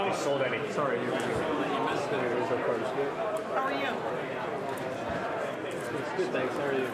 really sold any. Sorry, you missed it. Of course. How are you? It's good, thanks. How are you?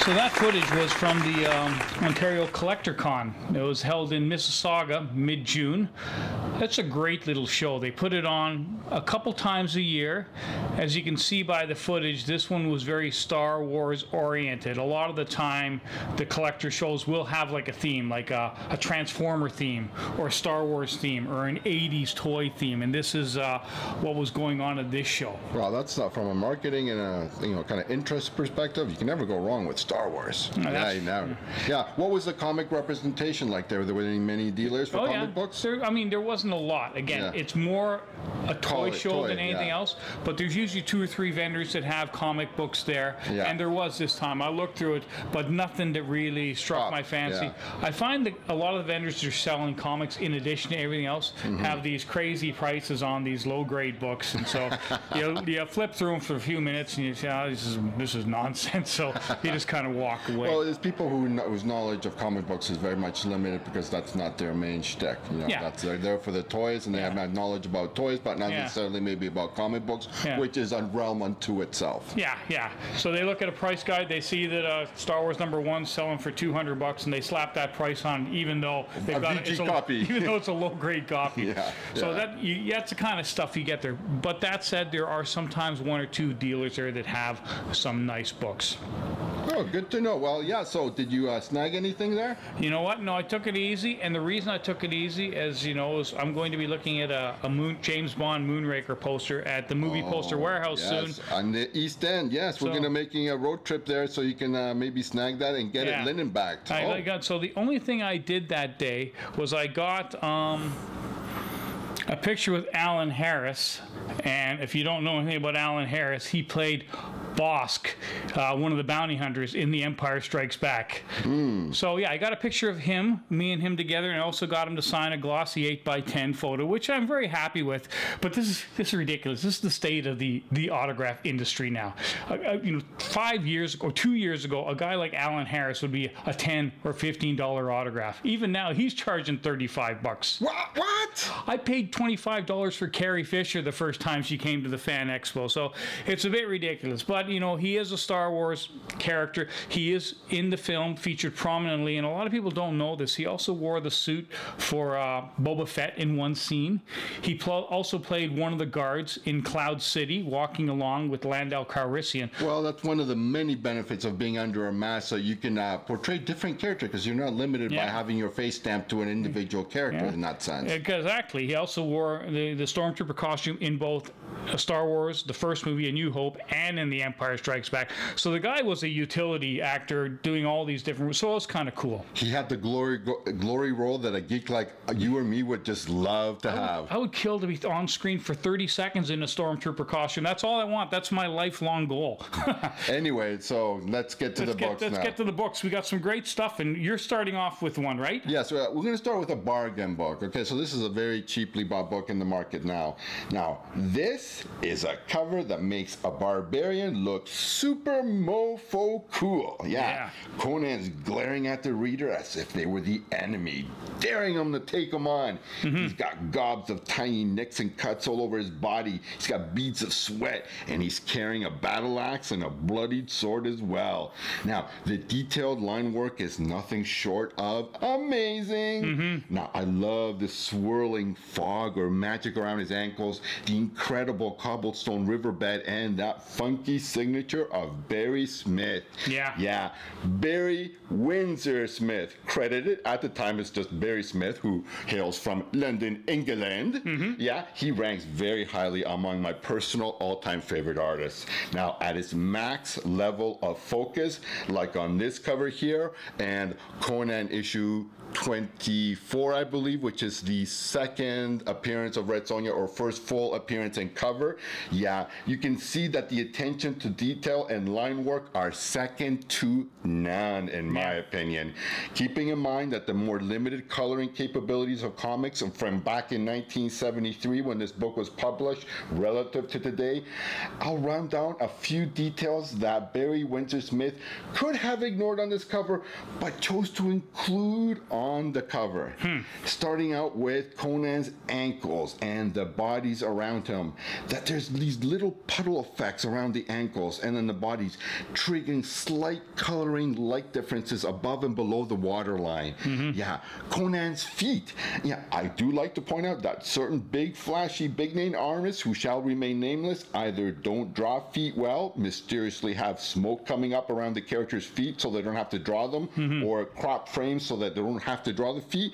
So that footage was from the Ontario Collector Con. It was held in Mississauga mid-June. That's a great little show. They put it on a couple times a year. As you can see by the footage, this one was very Star Wars oriented. A lot of the time, the collector shows will have like a theme, like a Transformer theme, or a Star Wars theme, or an 80s toy theme. And this is what was going on at this show. Well, that's from a marketing and a kind of interest perspective. You can never go wrong with Star Wars. Yeah, you never. Yeah. What was the comic representation like there? Were there many dealers for comic books? There wasn't a lot. Again, it's more a toy show than anything else. But there's usually 2 or 3 vendors that have comic books there. Yeah. And there was this time. I looked through it, but nothing that really struck my fancy. Yeah. I find that a lot of the vendors that are selling comics in addition to everything else have these crazy prices on these low-grade books. And so you flip through them for a few minutes and you say, oh, this is nonsense. So you just kind of walk away. Well, there's people whose knowledge of comic books is very much limited because that's not their main shtick. They're there for the toys and they have knowledge about toys, but not necessarily maybe about comic books, which is a realm unto itself. Yeah. So they look at a price guide, they see that Star Wars #1 selling for $200, and they slap that price on, even though they've got even though it's a low-grade copy. So that's the kind of stuff you get there. But that said, there are sometimes 1 or 2 dealers there that have some nice books. Oh, good to know. Well, yeah, so did you snag anything there? You know what? No, I took it easy, and the reason I took it easy, as you know, is I'm going to be looking at a James Bond Moonraker poster at the Movie Poster Warehouse soon. On the East End, yes. We're going to be making a road trip there, so you can maybe snag that and get it linen backed. So the only thing I did that day was I got a picture with Alan Harris, and if you don't know anything about Alan Harris, he played Bosk, one of the bounty hunters in The Empire Strikes Back. So yeah, I got a picture of him, me and him together, and I also got him to sign a glossy 8x10 photo, which I'm very happy with. But this is ridiculous. This is the state of the autograph industry now. 5 years or 2 years ago, a guy like Alan Harris would be a $10 or $15 autograph. Even now, he's charging $35. What? I paid $25 for Carrie Fisher the first time she came to the Fan Expo, so it's a bit ridiculous. But he is a Star Wars character. He is in the film, featured prominently, and a lot of people don't know this. He also wore the suit for Boba Fett in one scene. He also played one of the guards in Cloud City, walking along with Lando Calrissian. Well, that's one of the many benefits of being under a mask, so you can portray different characters, because you're not limited by having your face stamped to an individual character in that sense. Exactly. He also wore the Stormtrooper costume in both Star Wars, the first movie, A New Hope, and in The Empire Strikes Back. So the guy was a utility actor doing all these different, so it was kind of cool. He had the glory role that a geek like you or me would just love to have. I would kill to be on screen for 30 seconds in a Stormtrooper costume. That's all I want. That's my lifelong goal. Anyway, so let's get to the books now. Let's get to the books. We got some great stuff, and you're starting off with one, right? Yes, we're going to start with a bargain book. Okay, so this is a very cheaply bought book in the market now. Now, this is a cover that makes a barbarian look super mofo cool. Yeah. Conan's glaring at the reader as if they were the enemy, daring him to take him on. He's got gobs of tiny nicks and cuts all over his body. He's got beads of sweat, and he's carrying a battle axe and a bloodied sword as well. Now, the detailed line work is nothing short of amazing. Now, I love the swirling fog or magic around his ankles, the incredible cobblestone riverbed, and that funky signature of Barry Smith. Yeah, Barry Windsor Smith, credited at the time as just Barry Smith, who hails from London, England. Yeah, he ranks very highly among my personal all-time favorite artists. Now, at his max level of focus, like on this cover here, and Conan issue 24, I believe, which is the second appearance of Red Sonja, or first full appearance and cover. Yeah, you can see that the attention to detail and line work are second to none, in my opinion. Keeping in mind that the more limited coloring capabilities of comics from back in 1973 when this book was published relative to today, I'll run down a few details that Barry Windsor Smith could have ignored on this cover, but chose to include on the cover. Starting out with Conan's ankles and the bodies around him, that there's these little puddle effects around the ankles and then the bodies, triggering slight coloring light differences above and below the waterline. Yeah, Conan's feet. Yeah, I do like to point out that certain big flashy big name artists who shall remain nameless either don't draw feet well, mysteriously have smoke coming up around the character's feet so they don't have to draw them, or crop frames so that they don't have to draw the feet,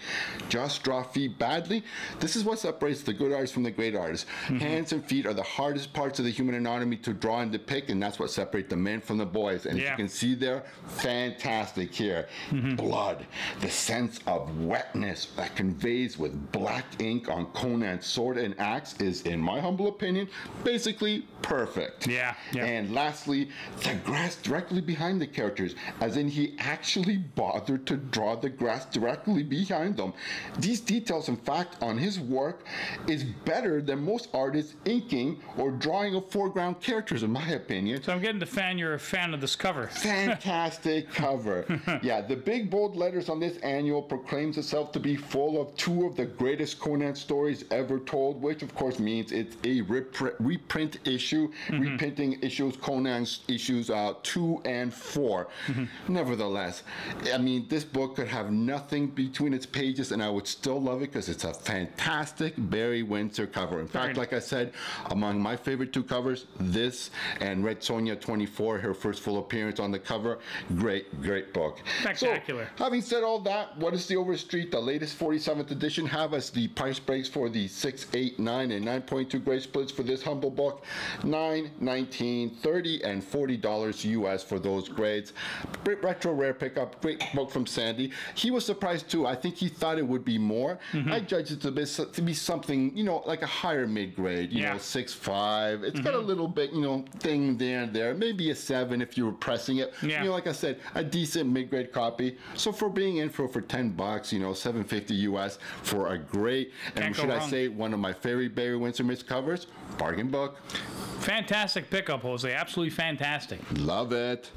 just draw feet badly. This is what separates the good artists from the great artists. Hands and feet are the hardest parts of the human anatomy to draw and depict, and that's what separates the men from the boys. And as you can see there, fantastic here. Blood, the sense of wetness that conveys with black ink on Conan's sword and axe is, in my humble opinion, basically perfect. And lastly, the grass directly behind the characters, as in he actually bothered to draw the grass directly behind them. These details, in fact, on his work is better than most artists inking or drawing of foreground characters, in my opinion. So I'm getting the fan, you're a fan of this cover. Fantastic cover. Yeah, the big bold letters on this annual proclaims itself to be full of two of the greatest Conan stories ever told, which of course means it's a reprint issue, reprinting issues, Conan's issues 2 and 4. Nevertheless, I mean, this book could have nothing between its pages and I would still love it because it's a fantastic Barry Windsor cover. In fact, like I said, among my favorite two covers, this and Red Sonja 24, her first full appearance on the cover, great book. Spectacular. So, having said all that, what does the Overstreet, the latest 47th edition, have as the price breaks for the 6, 8, 9, and 9.2 grade splits for this humble book? $9, $19, $30, and $40 US for those grades. Great retro rare pickup, great book from Sandy. He was surprised too. I think he thought it would be more. I judged it to be something, you know, like a higher mid-grade, you know, 6.5. It's got a little bit, you know, thing there. Maybe a 7 if you were pressing it. You know, like I said, a decent mid-grade copy. So for being in for $10, you know, $7.50 US for a great, and should I say, one of my favorite Barry Windsor Smith covers, bargain book. Fantastic pickup, Jose. Absolutely fantastic. Love it.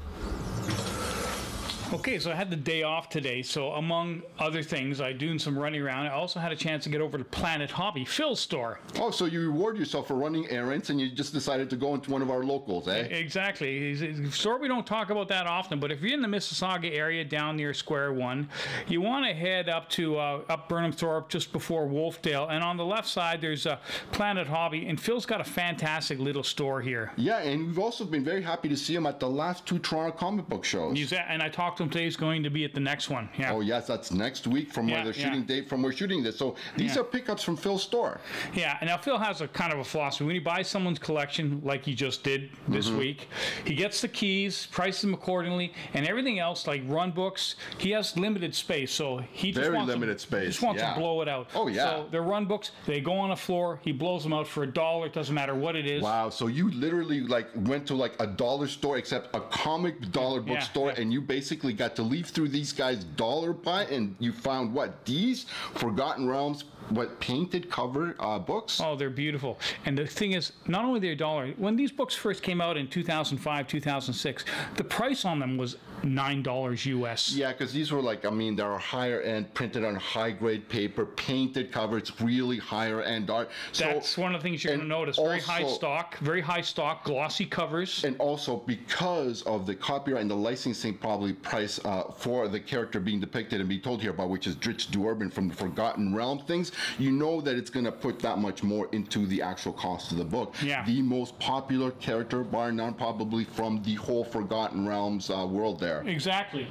Okay, so I had the day off today, so among other things, I doing some running around. I also had a chance to get over to Planet Hobby, Phil's store. Oh, so you reward yourself for running errands and you just decided to go into one of our locals, eh? Exactly. It's a store we don't talk about that often, but if you're in the Mississauga area down near Square One, you want to head up to up Burnhamthorpe just before Wolfdale, and on the left side there's Planet Hobby, and Phil's got a fantastic little store here. Yeah, and we've also been very happy to see him at the last 2 Toronto comic book shows. And I talked to him today. He's going to be at the next one. Oh yes, that's next week from where the shooting date from we're shooting this. So these are pickups from Phil's store. Yeah, and now Phil has a kind of a philosophy. When he buys someone's collection, like he just did this week, he gets the keys, prices them accordingly, and everything else, like run books, he has limited space, so he just wants to blow it out. Oh yeah. So they're run books. They go on the floor. He blows them out for $1. It doesn't matter what it is. Wow. So you literally like went to like a dollar store, except a comic dollar book store, and you basically basically got to leaf through these guys' dollar pile, and you found what? These Forgotten Realms, what, painted cover books? Oh, they're beautiful. And the thing is, not only they're $1, when these books first came out in 2005, 2006, the price on them was $9 US. Yeah, because these were like, I mean, they're higher end, printed on high grade paper, painted cover. It's really higher end art. So, that's one of the things you're going to notice. Very high stock, glossy covers. And also because of the copyright and the licensing probably price for the character being depicted and being told here about, which is Dritch Dwarven from the Forgotten Realm things, you know that it's going to put that much more into the actual cost of the book. Yeah. The most popular character, bar none, probably from the whole Forgotten Realms world there. Exactly.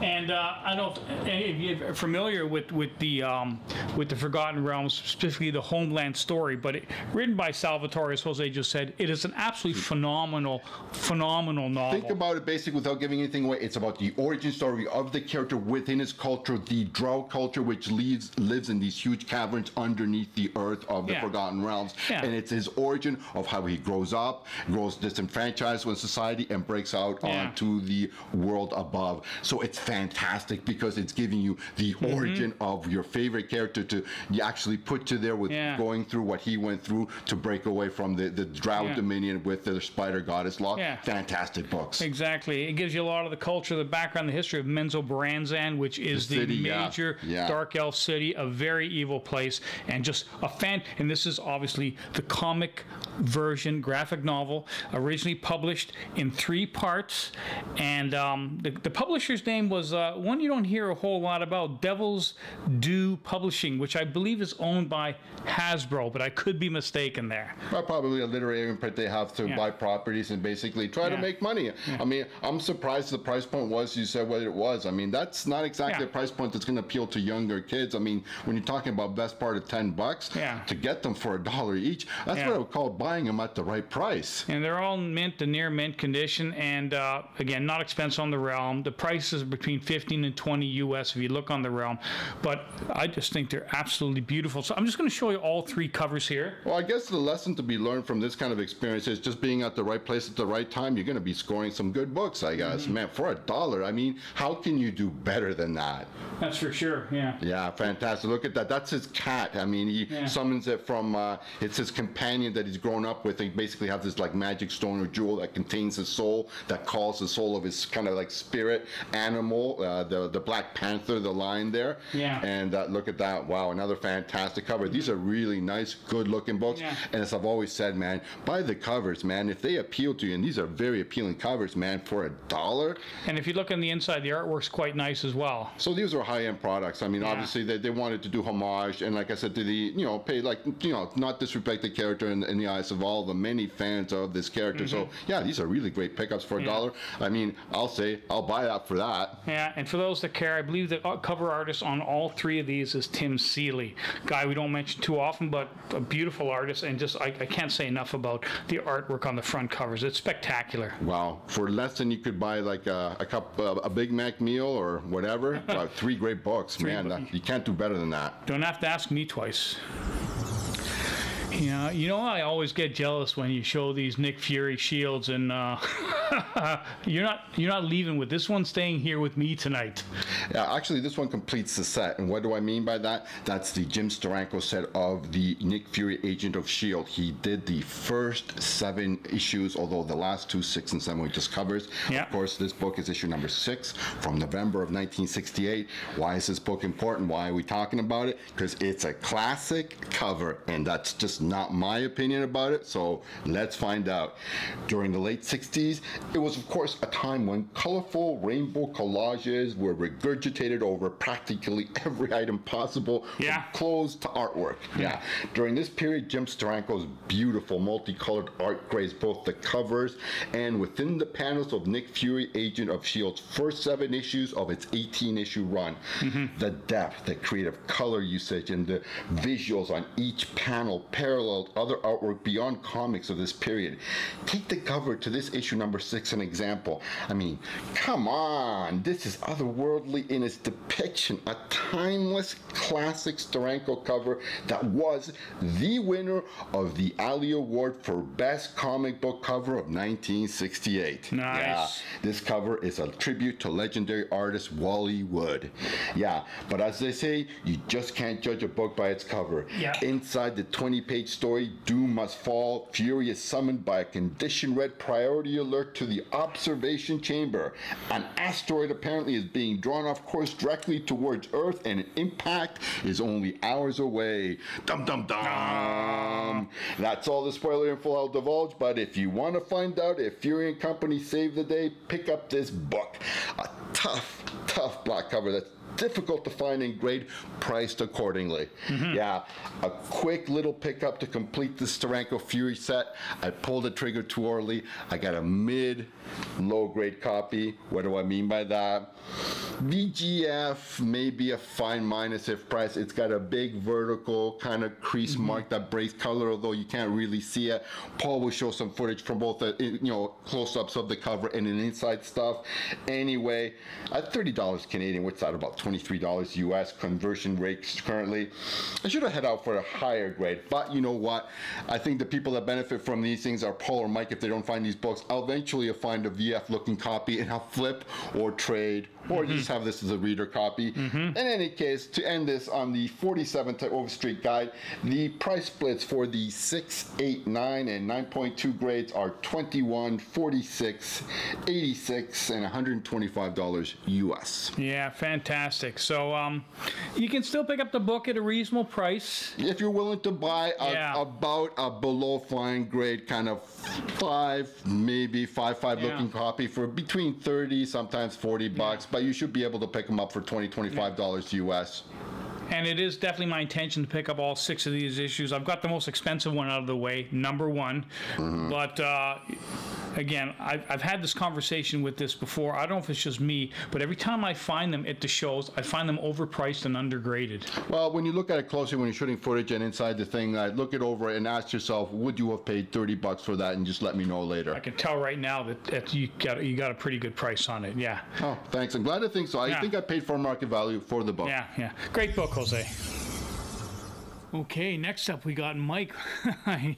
And I don't know if any of you are familiar with the Forgotten Realms, specifically the Homeland story, but written by Salvatore, as Jose just said, it is an absolutely phenomenal novel. Think about it basically without giving anything away. It's about the origin story of the character within his culture, the Drow culture, which lives in these huge caverns underneath the earth of the Forgotten Realms. Yeah. And it's his origin of how he grows up, grows disenfranchised with society, and breaks out onto the world above. So it's fantastic because it's giving you the origin of your favorite character to actually put you there with going through what he went through to break away from the Drow dominion with the spider goddess law. Fantastic books. Exactly. It gives you a lot of the culture, the background, the history of Menzoberranzan, which is the major dark elf city, a very evil place, and just a fan. And this is obviously the comic version, graphic novel, originally published in 3 parts. And the publisher's name was one you don't hear a whole lot about, Devil's Due Publishing, which I believe is owned by Hasbro, but I could be mistaken there. Well, probably a literary imprint they have to buy properties and basically try to make money. I mean, I'm surprised the price point was, you said what it was. I mean, that's not exactly a price point that's going to appeal to younger kids. I mean, when you're talking about best part of $10, to get them for $1 each, that's what I would call buying them at the right price. And they're all mint to near mint condition, and again, not expensive on the Realm. The price is between 15 and 20 US if you look on the Realm, but I just think they're absolutely beautiful. So I'm just going to show you all 3 covers here. Well, I guess the lesson to be learned from this kind of experience is just being at the right place at the right time. You're going to be scoring some good books, I guess. Man, for $1, I mean, how can you do better than that? That's for sure, yeah, fantastic. Look at that. That's his cat. I mean, he summons it from, it's his companion that he's grown up with. He basically has this like magic stone or jewel that contains his soul, that calls the soul of his kind of like spirit animal, the Black Panther, the lion there. And look at that. Wow, another fantastic cover. These are really nice, good looking books. And as I've always said, man, buy the covers, man. If they appeal to you, and these are very appealing covers, man, for $1. And if you look on the inside, the artwork's quite nice as well. So these are high-end products. I mean, obviously they wanted to do homage, and like I said, to the, pay like, not disrespect the character in the eyes of all the many fans of this character. So yeah, these are really great pickups for $1. I mean, I'll buy that for that. Yeah, and for those that care, I believe the cover artist on all 3 of these is Tim Seeley, guy we don't mention too often, but a beautiful artist, and just I can't say enough about the artwork on the front covers. It's spectacular. Wow, for less than you could buy like a Big Mac meal or whatever. 3 great books, man. You can't do better than that. Don't have to ask me twice. Yeah, I always get jealous when you show these Nick Fury shields, and you're not leaving with this one. Staying here with me tonight. Yeah, actually, this one completes the set, and what do I mean by that? That's the Jim Steranko set of the Nick Fury Agent of S.H.I.E.L.D. He did the first 7 issues, although the last 2, 6 and 7, we just covers. Of course, this book is issue number 6 from November of 1968. Why is this book important? Why are we talking about it? Because it's a classic cover, and that's just not my opinion about it, so let's find out. During the late 60s, it was of course a time when colorful rainbow collages were regurgitated over practically every item possible, from clothes to artwork. During this period, Jim Steranko's beautiful multicolored art graced both the covers and within the panels of Nick Fury Agent of S.H.I.E.L.D.'s first 7 issues of its 18-issue run. The depth, the creative color usage, and the visuals on each panel parallel unparalleled other artwork beyond comics of this period. Take the cover to this issue number 6 an example. I mean, come on, this is otherworldly in its depiction. A timeless classic Steranko cover that was the winner of the Ali Award for Best Comic Book Cover of 1968. Nice. Yeah, this cover is a tribute to legendary artist Wally Wood. Yeah, but as they say, you just can't judge a book by its cover. Yeah. Inside the 20-page story, Doom must fall. Fury is summoned by a condition-red priority alert to the observation chamber. An asteroid apparently is being drawn off course directly towards Earth, and an impact is only hours away. Dum dum dum. That's all the spoiler info I'll divulge, but if you want to find out if Fury and Company saved the day, pick up this book. A tough black cover that's difficult to find and grade, priced accordingly. Yeah, a quick little pickup to complete the Steranko Fury set. I pulled the trigger too early. I got a mid-low grade copy. What do I mean by that? VGF, maybe a fine minus if price. It's got a big vertical kind of crease mark that breaks color, although you can't really see it. Paul will show some footage from both the close-ups of the cover and an inside stuff. Anyway, at $30 Canadian, what's that, about $23 US conversion rates currently. I should have head out for a higher grade, but you know what? I think the people that benefit from these things are Paul or Mike. If they don't find these books, I'll eventually find a VF looking copy and I'll flip or trade or just have this as a reader copy. In any case, to end this on the 47 type Overstreet guide, the price splits for the 6, 8, 9, and 9.2 grades are $21, $46, $86, and $125 US. Yeah, fantastic. So you can still pick up the book at a reasonable price. If you're willing to buy about a below fine grade kind of 5, maybe 5.5 looking copy for between 30, sometimes 40 bucks, but you should be able to pick them up for $20, $25 US. And it is definitely my intention to pick up all 6 of these issues. I've got the most expensive one out of the way, number 1. But again, I've had this conversation with this before. I don't know if it's just me, but every time I find them at the shows, I find them overpriced and undergraded. Well, when you look at it closely, when you're shooting footage and inside the thing, look it over and ask yourself, would you have paid 30 bucks for that? And just let me know later. I can tell right now that you got a pretty good price on it. Yeah. Oh, thanks. I'm glad to think so. I think I paid for market value for the book. Yeah. Great book, Jose. Okay, next up we got Mike.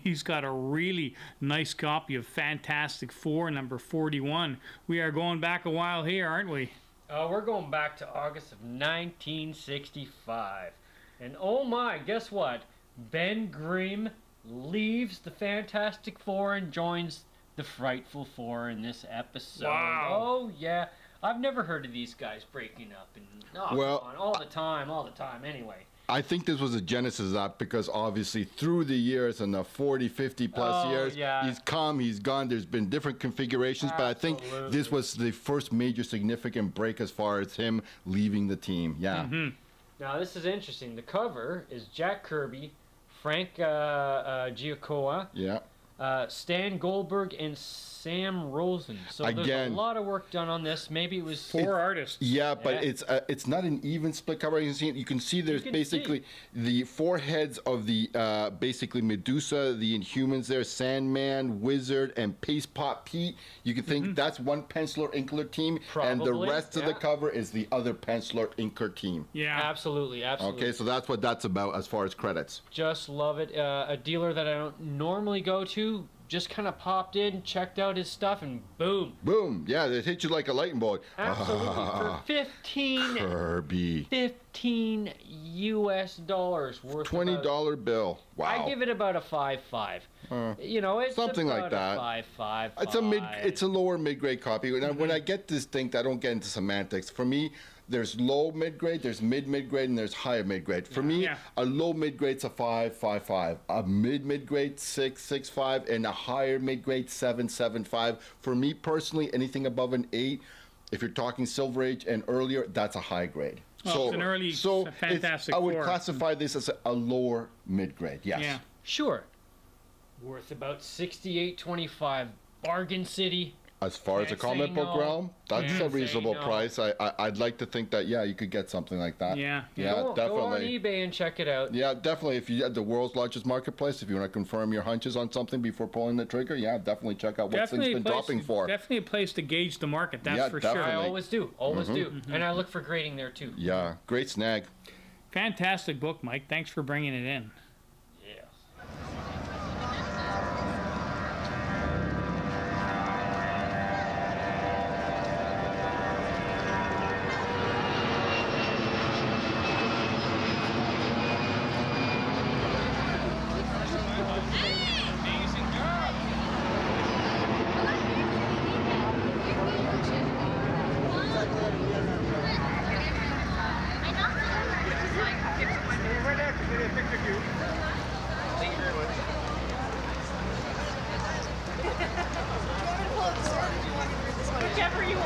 He's got a really nice copy of Fantastic Four, number 41. We are going back a while here, aren't we? We're going back to August of 1965. And oh my, guess what? Ben Grimm leaves the Fantastic Four and joins the Frightful Four in this episode. Wow. Oh yeah. I've never heard of these guys breaking up and all the time anyway. I think this was a genesis of that because obviously through the years and the 40, 50 plus years, he's come, he's gone, there's been different configurations, but I think this was the first major significant break as far as him leaving the team. Yeah. Now this is interesting. The cover is Jack Kirby, Frank Giacoia, Stan Goldberg, and Sam Rosen. So there's a lot of work done on this. Maybe it was 4 artists. Yeah, but it's not an even split cover. You can see there's basically the 4 heads of the basically Medusa, the Inhumans there, Sandman, Wizard, and Paste Pot Pete. You can think that's one penciler inker team, and the rest of the cover is the other penciler inker team. Yeah, absolutely. Okay, so that's what that's about as far as credits. Just love it. A dealer that I don't normally go to just kind of popped in, checked out his stuff, and boom. Boom. Yeah, they hit you like a lightning bolt. Absolutely. For 15 Kirby. $15 US worth. $20 bill. Wow. I give it about a 5.5. You know, it's something about like that. A 5.5. It's a lower mid-grade copy. When I get this thing, I don't get into semantics. For me, there's low mid-grade, there's mid-grade, and there's higher mid-grade. For me, a low mid-grade's a 5.5. A mid-grade 6.5, and a higher mid-grade 7.75. For me personally, anything above an 8, if you're talking Silver Age and earlier, that's a high grade. Well, it's an early Fantastic I would Four. classify this as a lower mid-grade. Yes. Yeah. Sure. Worth about $68.25. Bargain City. as far as the comic book realm, that's a reasonable price. I'd like to think that, yeah, you could get something like that. Yeah. Go on eBay and check it out. Yeah, definitely. If you had the world's largest marketplace, if you want to confirm your hunches on something before pulling the trigger, yeah, definitely check out what things been dropping for. Definitely a place to gauge the market, that's for sure. I always do, and I look for grading there too. Yeah, great snag. Fantastic book, Mike. Thanks for bringing it in. Whichever you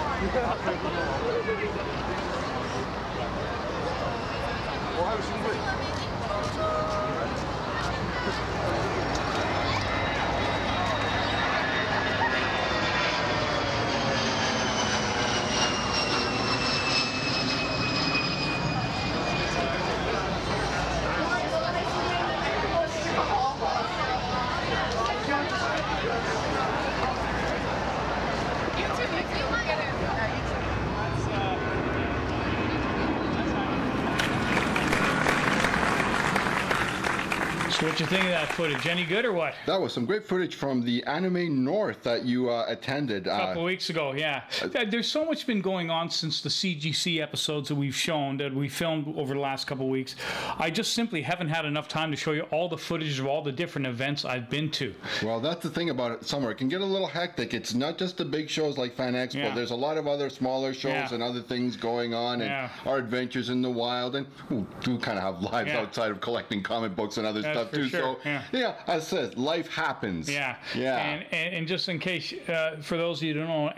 So what you think of that footage? Any good or what? That was some great footage from the Anime North that you attended. A couple of weeks ago, yeah. There's so much been going on since the CGC episodes that we've shown, that we filmed over the last couple of weeks. I just simply haven't had enough time to show you all the footage of all the different events I've been to. Well, that's the thing about it, summer. It can get a little hectic. It's not just the big shows like Fan Expo. Yeah. There's a lot of other smaller shows and other things going on, and our adventures in the wild, and we do kind of have lives outside of collecting comic books and other stuff too. Sure. So yeah, as I said, life happens. Yeah. And just in case, for those of you who don't know,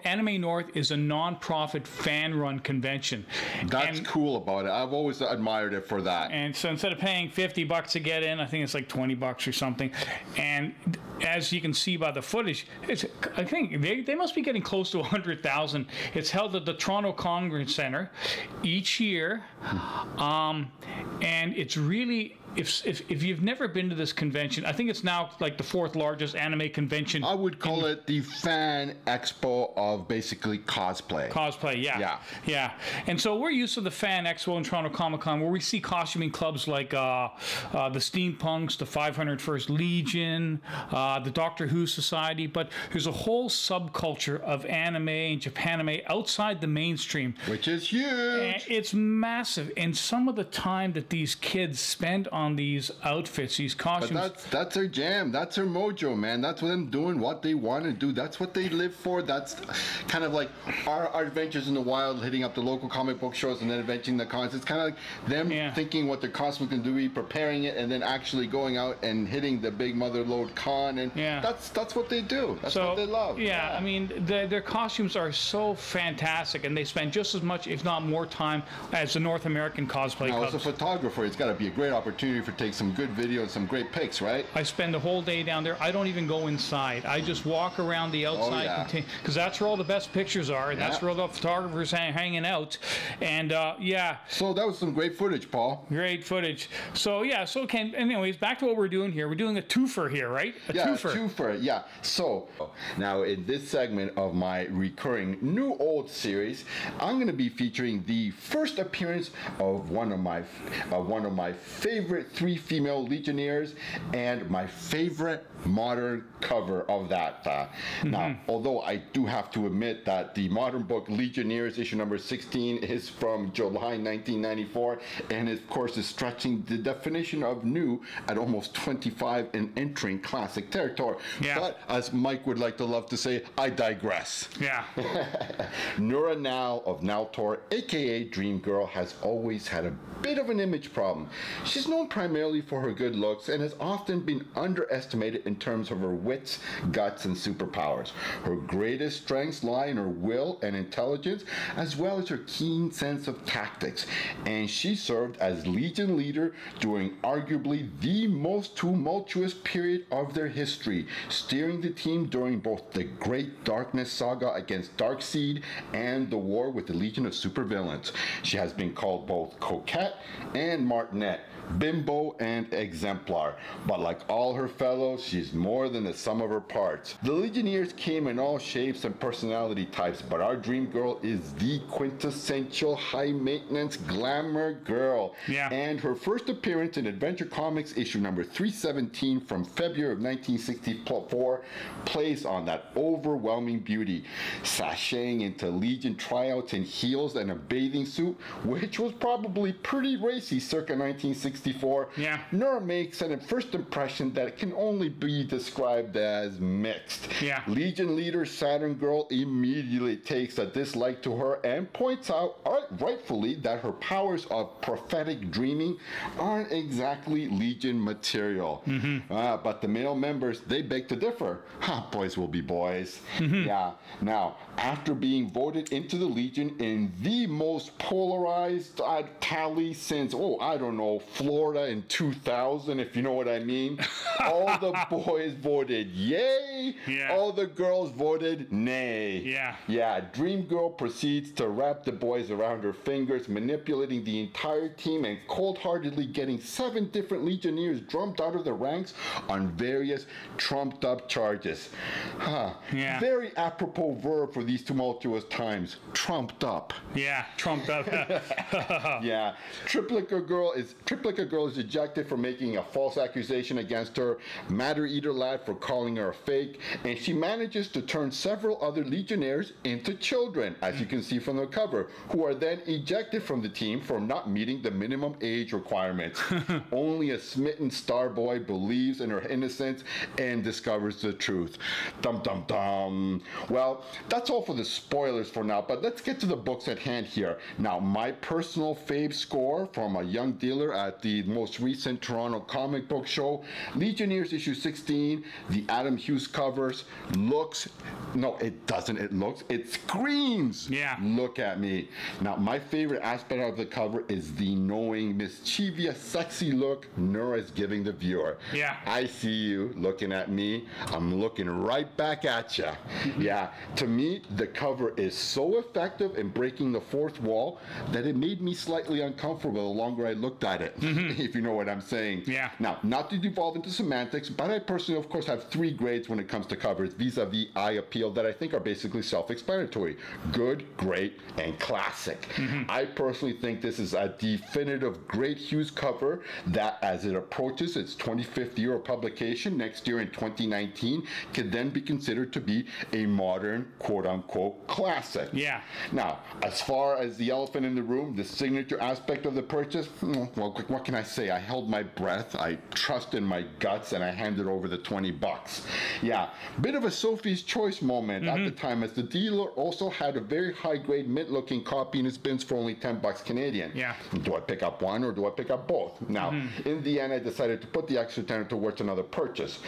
Anime North is a non-profit fan-run convention. That's cool about it. I've always admired it for that. And so instead of paying $50 to get in, I think it's like $20 or something. And as you can see by the footage, I think they must be getting close to 100,000. It's held at the Toronto Congress Centre each year, and it's really. If you've never been to this convention, I think it's now like the 4th largest anime convention. I would call it the Fan Expo of basically cosplay. Cosplay, yeah. And so we're used to the Fan Expo in Toronto Comic Con, where we see costuming clubs like the Steampunks, the 501st Legion, the Doctor Who Society, but there's a whole subculture of anime and Japanime outside the mainstream. Which is huge. And it's massive. And some of the time that these kids spend on these outfits, these costumes. But that's their jam. That's their mojo, man. That's what them doing what they want to do. That's what they live for. That's kind of like our adventures in the wild, hitting up the local comic book shows and then adventuring the cons. It's kind of like them thinking what their costume can do, preparing it, and then actually going out and hitting the big motherlode con. And that's what they do. That's what they love. Yeah, I mean, their costumes are so fantastic, and they spend just as much, if not more time, as the North American cosplay now, clubs. as a photographer, it's got to be a great opportunity for take some good video and some great pics, right? I spend the whole day down there. I don't even go inside. I just walk around the outside, because that's where all the best pictures are. That's where all the photographers hanging out. And so that was some great footage, Paul. Great footage. So Ken, anyways, back to what we're doing here. We're doing a twofer here, right? A twofer. Yeah. So now in this segment of my recurring new old series, I'm going to be featuring the first appearance of one of my favorite 3 female Legionnaires and my favorite modern cover of that. Now, although I do have to admit that the modern book Legionnaires issue number 16 is from July 1994, and of course is stretching the definition of new at almost 25 and entering classic territory. But as Mike would like to love to say, I digress. Nura Nal of Naltor, aka Dream Girl, has always had a bit of an image problem. She's known primarily for her good looks and has often been underestimated in terms of her wits, guts, and superpowers. Her greatest strengths lie in her will and intelligence, as well as her keen sense of tactics, and she served as Legion leader during arguably the most tumultuous period of their history, steering the team during both the Great Darkness saga against Darkseid and the war with the Legion of Supervillains. She has been called both Coquette and Martinet, bimbo and exemplar, but like all her fellows, she's more than the sum of her parts. The Legionnaires came in all shapes and personality types, but our dream girl is the quintessential high-maintenance glamour girl. Yeah. And her first appearance in Adventure Comics issue number 317 from February of 1964 plays on that overwhelming beauty, sashaying into Legion tryouts in heels and a bathing suit, which was probably pretty racy circa 1964. Yeah. Nora makes an first impression that can only be described as mixed. Yeah. Legion leader Saturn Girl immediately takes a dislike to her and points out, rightfully, that her powers of prophetic dreaming aren't exactly Legion material. But the male members, they beg to differ. Boys will be boys. Yeah. Now, after being voted into the Legion in the most polarized tally since, I don't know, Florida in 2000, if you know what I mean, all the boys voted yay, all the girls voted nay. Dream Girl proceeds to wrap the boys around her fingers, manipulating the entire team and cold-heartedly getting 7 different Legionnaires drummed out of the ranks on various trumped-up charges. Very apropos verb for these tumultuous times. Trumped up. Yeah, trumped up. Yeah. Triplica Girl is ejected for making a false accusation against her, Matter Eater Lad for calling her a fake, and she manages to turn several other Legionnaires into children, as you can see from the cover, who are then ejected from the team for not meeting the minimum age requirements. Only a smitten star boy believes in her innocence and discovers the truth. Dum dum dum. Well, that's all for the spoilers for now, but let's get to the books at hand here. Now, my personal fave score from a young dealer at the most recent Toronto comic book show, Legionnaires issue 16, the Adam Hughes covers, it screams. Yeah. Look at me. Now, my favorite aspect of the cover is the knowing, mischievous, sexy look Nora is giving the viewer. Yeah. I see you looking at me. I'm looking right back at you. Yeah. To me, the cover is so effective in breaking the fourth wall that it made me slightly uncomfortable the longer I looked at it, if you know what I'm saying. Yeah. Now, not to devolve into semantics, but I personally, of course, have 3 grades when it comes to covers vis-a-vis eye appeal that I think are basically self-explanatory. Good, great, and classic. I personally think this is a definitive Great Hughes cover that, as it approaches its 25th year of publication next year in 2019, can then be considered to be a modern, quote-unquote, classic. Yeah. Now, as far as the elephant in the room, the signature aspect of the purchase, well, what can I say? I held my breath, I trust in my guts, and I handed over the $20. Yeah, bit of a Sophie's Choice moment at the time, as the dealer also had a very high-grade mint-looking copy in his bins for only $10 Canadian. Yeah. Do I pick up one or do I pick up both? Now, in the end, I decided to put the extra 10 towards another purchase.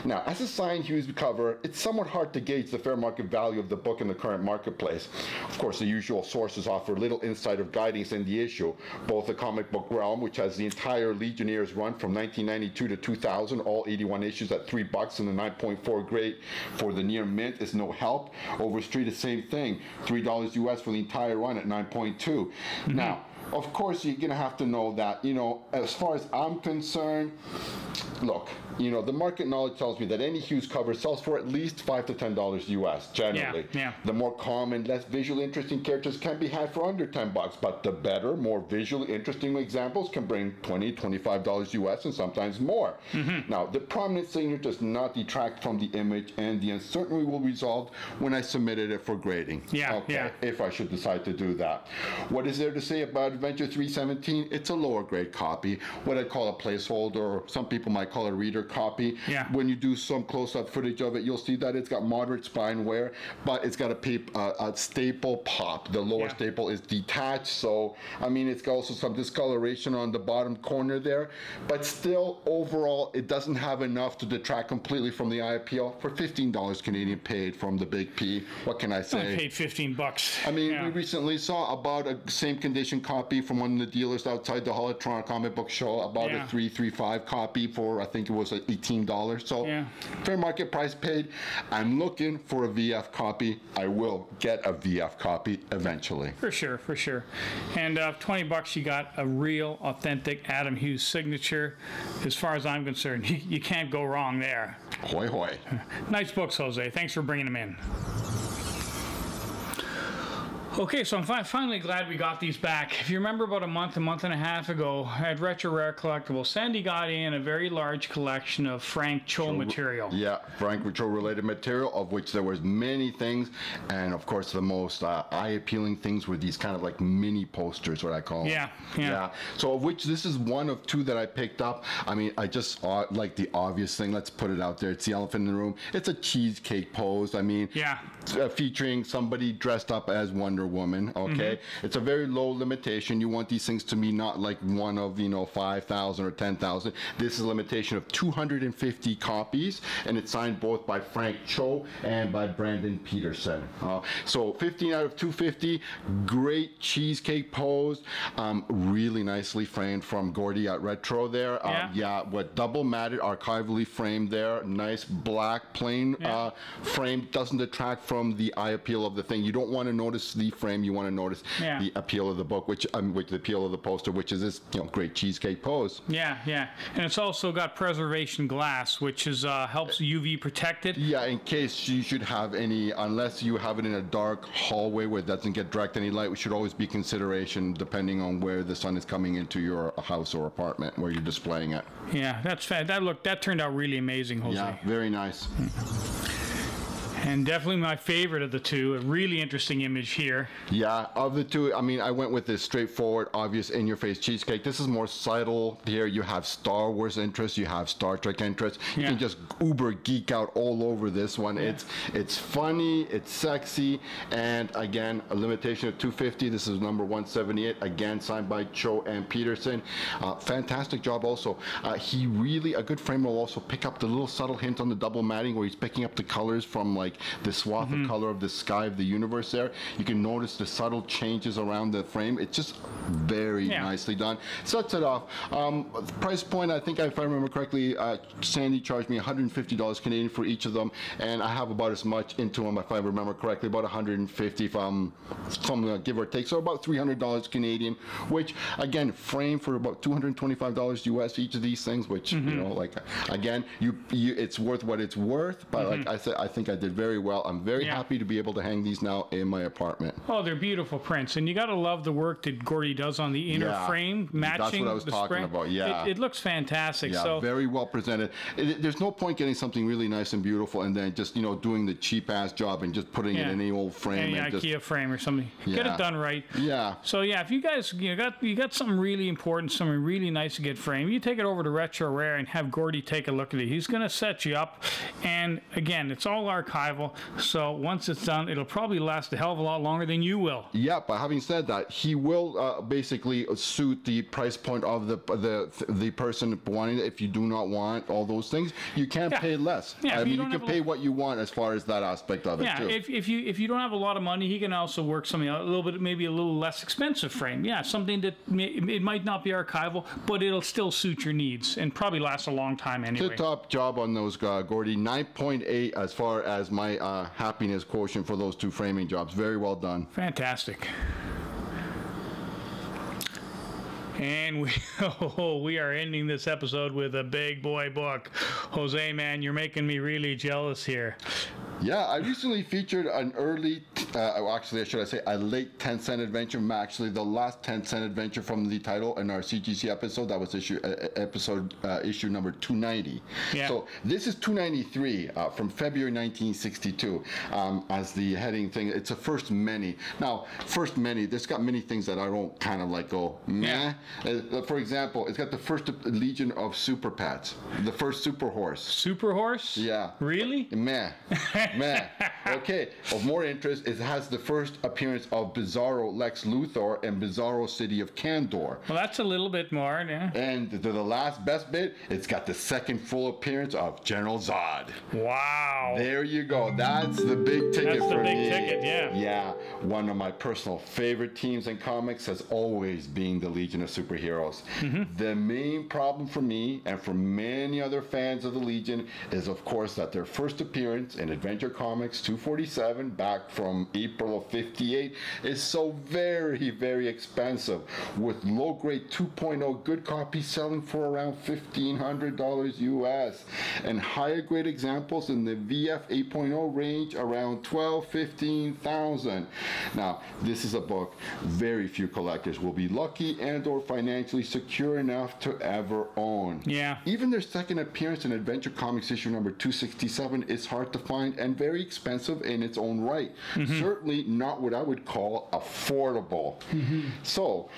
Now, as a signed Hughes cover, it's somewhat hard to gauge the fair market value of the book in the current marketplace. Of course, the usual sources offer little insight of guidance in the issue. Both the comic book realm, which has the entire Legionnaires run from 1992 to 2000, all 81 issues at $3, and the 9.4 grade for the near mint is no help. Overstreet, the same thing, $3 US for the entire run at 9.2. Now, of course, you're going to have to know that, as far as I'm concerned, look, the market knowledge tells me that any Hughes cover sells for at least $5 to $10 US, generally. Yeah. The more common, less visually interesting characters can be had for under $10, but the better, more visually interesting examples can bring $20, $25 US, and sometimes more. Now, the prominent signature does not detract from the image, and the uncertainty will resolve when I submitted it for grading. Yeah. If I should decide to do that. What is there to say about Adventure 317, it's a lower grade copy, what I call a placeholder, or some people might call it a reader copy. Yeah. When you do some close-up footage of it, you'll see that it's got moderate spine wear, but it's got a staple pop. The lower staple is detached, so I mean it's got also some discoloration on the bottom corner there, but still overall it doesn't have enough to detract completely from the eye appeal. For $15 Canadian paid from the Big P, what can I say? I paid $15. I mean, we recently saw about a same condition copy from one of the dealers outside the Hall of Toronto Comic Book Show, about a 335 copy for, I think it was $18. So fair market price paid. I'm looking for a VF copy. I will get a VF copy eventually. For sure, for sure. And $20, you got a real, authentic Adam Hughes signature. As far as I'm concerned, you can't go wrong there. Hoy hoy. Nice books, Jose. Thanks for bringing them in. Okay, so I'm finally glad we got these back. If you remember about a month and a half ago at Retro Rare Collectibles, Sandy got in a very large collection of Frank Cho material. Yeah, Frank Cho related material, of which there was many things, and of course the most eye-appealing things were these kind of like mini posters, what I call them. Yeah. So of which this is one of two that I picked up. I mean, I just like the obvious thing. Let's put it out there. It's the elephant in the room. It's a cheesecake pose. I mean, featuring somebody dressed up as Wonder Woman. Okay, it's a very low limitation. You want these things to be not like one of 5,000 or 10,000. This is a limitation of 250 copies, and it's signed both by Frank Cho and by Brandon Peterson. So 15 out of 250. Great cheesecake pose. Really nicely framed from Gordy at Retro there. What double matted, archivally framed there. Nice black plain frame. Doesn't detract from the eye appeal of the thing. You don't want to notice the frame, you want to notice the appeal of the book, which the appeal of the poster, which is this great cheesecake pose. And it's also got preservation glass, which is helps UV protect it. In case you should have any, unless you have it in a dark hallway where it doesn't get direct any light, which should always be consideration depending on where the sun is coming into your house or apartment where you're displaying it. That's that turned out really amazing, Jose. Yeah, very nice. And definitely my favorite of the two. A really interesting image here. Yeah, of the two, I mean, I went with this straightforward, obvious, in-your-face cheesecake. This is more subtle. Here you have Star Wars interest, you have Star Trek interest. You can just uber geek out all over this one. It's funny, it's sexy, and again, a limitation of 250. This is number 178, again signed by Cho and Peterson. Fantastic job also. He really, a good framer will also pick up the little subtle hint on the double matting where he's picking up the colors from like the swath of color of the sky of the universe there. You can notice the subtle changes around the frame. It's just very nicely done. Sets it off. Price point, I think if I remember correctly, Sandy charged me $150 Canadian for each of them, and I have about as much into them, if I remember correctly, about $150 from something give or take, so about $300 Canadian, which again, frame for about $225 US each of these things, which again, it's worth what it's worth, but like I said, I think I did very well. I'm very happy to be able to hang these now in my apartment. Oh, they're beautiful prints, and you got to love the work that Gordy does on the inner frame, matching. That's what I was talking about. It looks fantastic. So very well presented. There's no point getting something really nice and beautiful and then just doing the cheap ass job and just putting it in any old frame. Any IKEA frame or something. Get it done right. So if you guys you got something really important, something really nice to get framed, you take it over to Retro Rare and have Gordy take a look at it. He's going to set you up, and again, it's all archival. So once it's done, it'll probably last a hell of a lot longer than you will. Yeah, but having said that, he will basically suit the price point of the person wanting it. If you do not want all those things, you can pay less. I mean, you can pay what you want as far as that aspect of it too. If you don't have a lot of money, he can also work something a little bit, maybe a little less expensive frame. Something that it might not be archival, but it'll still suit your needs and probably last a long time anyway. Tip-top job on those, Gordy. 9.8 as far as my happiness quotient for those two framing jobs. Very well done. Fantastic. And we are ending this episode with a big boy book. Jose, man, you're making me really jealous here. Yeah, I recently featured an early actually, should I say, a late 10-cent adventure. Actually, the last 10-cent adventure from the title in our CGC episode, that was issue number 290. Yeah. So this is 293 from February 1962 as the heading thing. It's a first many. Now, first many, there's got many things that I don't kind of like go, meh. For example, it's got the first Legion of Super Pets, the first Super Horse. Super Horse? Yeah. Really? Meh. Meh. Okay. Of more interest, it has the first appearance of Bizarro Lex Luthor and Bizarro City of Kandor. Well, that's a little bit more, yeah. And the last best bit, it's got the second full appearance of General Zod. Wow. There you go. That's the big ticket for me. That's the big ticket, yeah. Yeah. One of my personal favorite teams in comics has always been the Legion of Superheroes. The main problem for me and for many other fans of the Legion is, of course, that their first appearance in Adventure Comics 247 back from April of 58 is so very, very expensive, with low-grade 2.0 good copies selling for around $1,500 US, and higher grade examples in the VF 8.0 range around $12,000-$15,000. Now, this is a book very few collectors will be lucky and or financially secure enough to ever own. Yeah. Even their second appearance in Adventure Comics issue number 267 is hard to find and very expensive in its own right. Certainly not what I would call affordable. So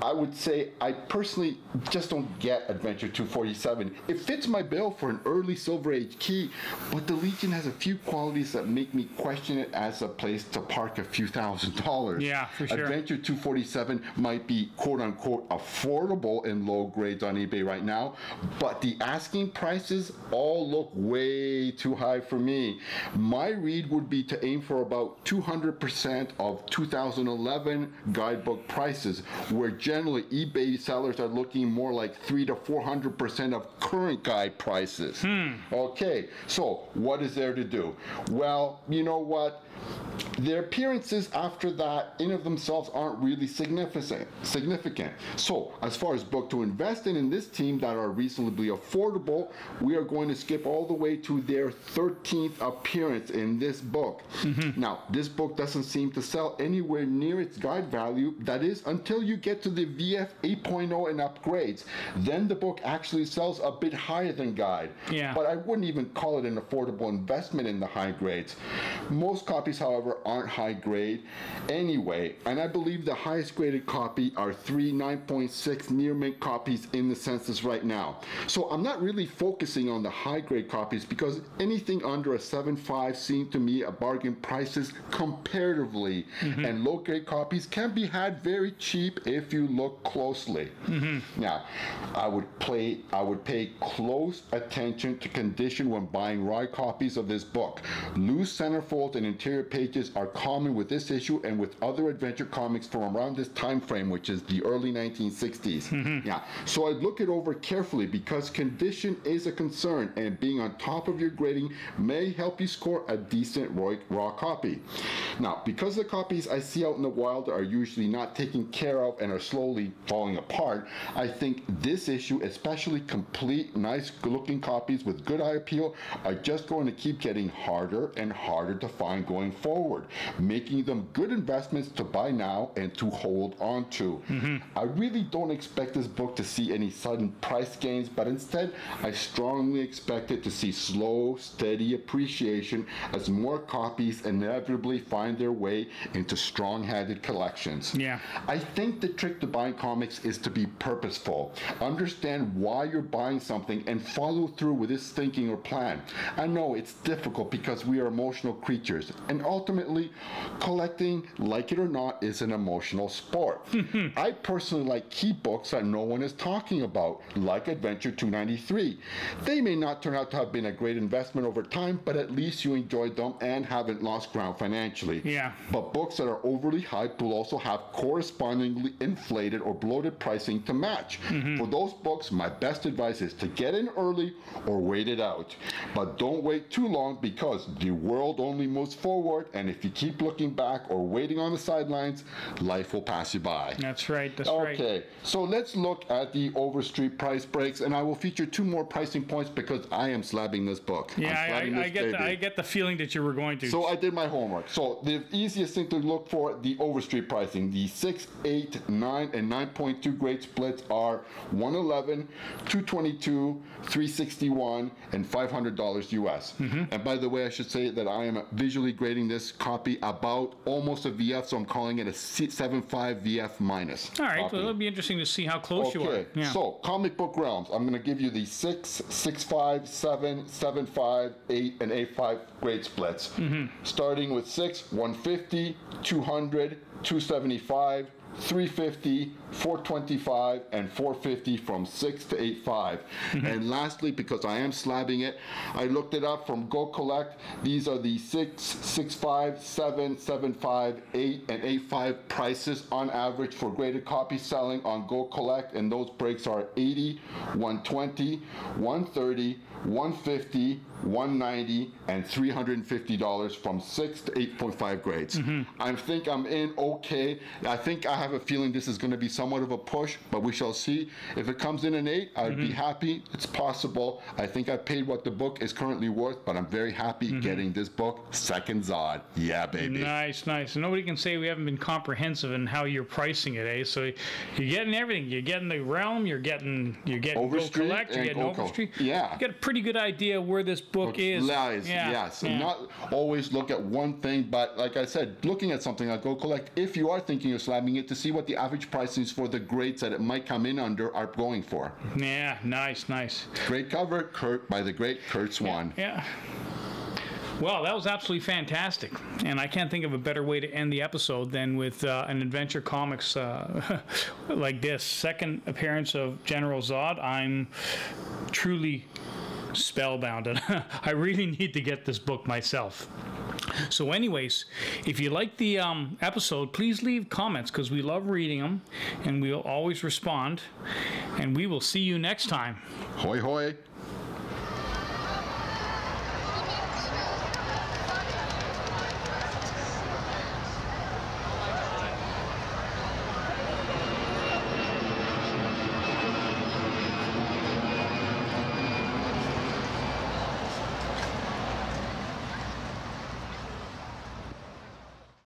I would say I personally just don't get Adventure 247. It fits my bill for an early Silver Age key, but the Legion has a few qualities that make me question it as a place to park a few $1,000s. Yeah, for sure. Adventure 247 might be quote-unquote affordable in low grades on eBay right now, but the asking prices all look way too high for me. My read would be to aim for about 200% of 2011 guidebook prices, where generally eBay sellers are looking more like 300 to 400% of current guide prices. Okay, so what is there to do? Well, you know what? Their appearances after that in of themselves aren't really significant. So as far as book to invest in this team that are reasonably affordable, we are going to skip all the way to their 13th appearance in this book. Now, this book doesn't seem to sell anywhere near its guide value. That is, until you get to the VF 8.0 and upgrades. Then the book actually sells a bit higher than guide. Yeah. But I wouldn't even call it an affordable investment in the high grades. Most copies, however, aren't high grade anyway, and I believe the highest graded copy are 3 9.6 near mint copies in the census right now. So I'm not really focusing on the high grade copies because anything under a 7.5 seem to me a bargain prices comparatively, and low grade copies can be had very cheap if you look closely. Now, I would pay close attention to condition when buying raw copies of this book. Loose centerfolds and interior pages are common with this issue and with other adventure comics from around this time frame, which is the early 1960s. Yeah, so I'd look it over carefully because condition is a concern, and being on top of your grading may help you score a decent raw copy. Now, because the copies I see out in the wild are usually not taken care of and are slowly falling apart, I think this issue, especially complete, nice looking copies with good eye appeal, are just going to keep getting harder and harder to find going forward, making them good investments to buy now and to hold on to. I really don't expect this book to see any sudden price gains, but instead I strongly expect it to see slow, steady appreciation as more copies inevitably find their way into strong-handed collections. Yeah. I think the trick to buying comics is to be purposeful. Understand why you're buying something and follow through with this thinking or plan. I know it's difficult because we are emotional creatures, and ultimately, collecting, like it or not, is an emotional sport. I personally like key books that no one is talking about, like Adventure 293. They may not turn out to have been a great investment over time, but at least you enjoyed them and haven't lost ground financially. Yeah. But books that are overly hyped will also have correspondingly inflated or bloated pricing to match. For those books, my best advice is to get in early or wait it out. But don't wait too long because the world only moves forward, and if you keep looking back or waiting on the sidelines, life will pass you by. That's right. That's right. Okay, so let's look at the Overstreet price breaks, and I will feature 2 more pricing points because I am slabbing this book. Yeah, I get the feeling that you were going to. So I did my homework. So So the easiest thing to look for, the Overstreet pricing. The 6, 8, 9, and 9.2 grade splits are $111, $222, $361, and $500 US. And by the way, I should say that I am visually grading this copy about almost a VF, so I'm calling it a 7.5 VF minus. All right, so it'll be interesting to see how close you are. Okay, so comic book realms. I'm going to give you the 6, 6.5, 7, 7.5, 8, and 8.5 grade splits. Starting with 6, 150, 200, 275, 350, 425, and 450 from 6 to 8.5. And lastly, because I am slabbing it, I looked it up from Go Collect. These are the 6, 6.5, 7, 7.5, 8, and 8.5 prices on average for graded copies selling on Go Collect, and those breaks are 80, 120, 130, 150, 190, and $350 from 6 to 8.5 grades. I think I'm in okay. I think I have a feeling this is going to be somewhat of a push, but we shall see. If it comes in an 8, I'd be happy. It's possible. I think I paid what the book is currently worth, but I'm very happy getting this book second Zod. Yeah, baby. Nice, nice. And nobody can say we haven't been comprehensive in how you're pricing it, eh? So you're getting everything. You're getting the realm. You're getting Go Collect. You're getting Overstreet. Yeah. You get a pretty good idea where this book is. Lies. Yes. And not always look at one thing, but like I said, looking at something like Go Collect, if you are thinking of slamming it, to see what the average pricings for the grades that it might come in under are going for. Yeah, nice, nice. Great cover, Kurt, by the great Kurt Swan. Yeah. Well, that was absolutely fantastic, and I can't think of a better way to end the episode than with an Adventure Comics like this. Second appearance of General Zod. I'm truly spellbound, and I really need to get this book myself. So anyways, if you like the episode, please leave comments, because we love reading them, and we'll always respond, and we will see you next time. Hoi hoi.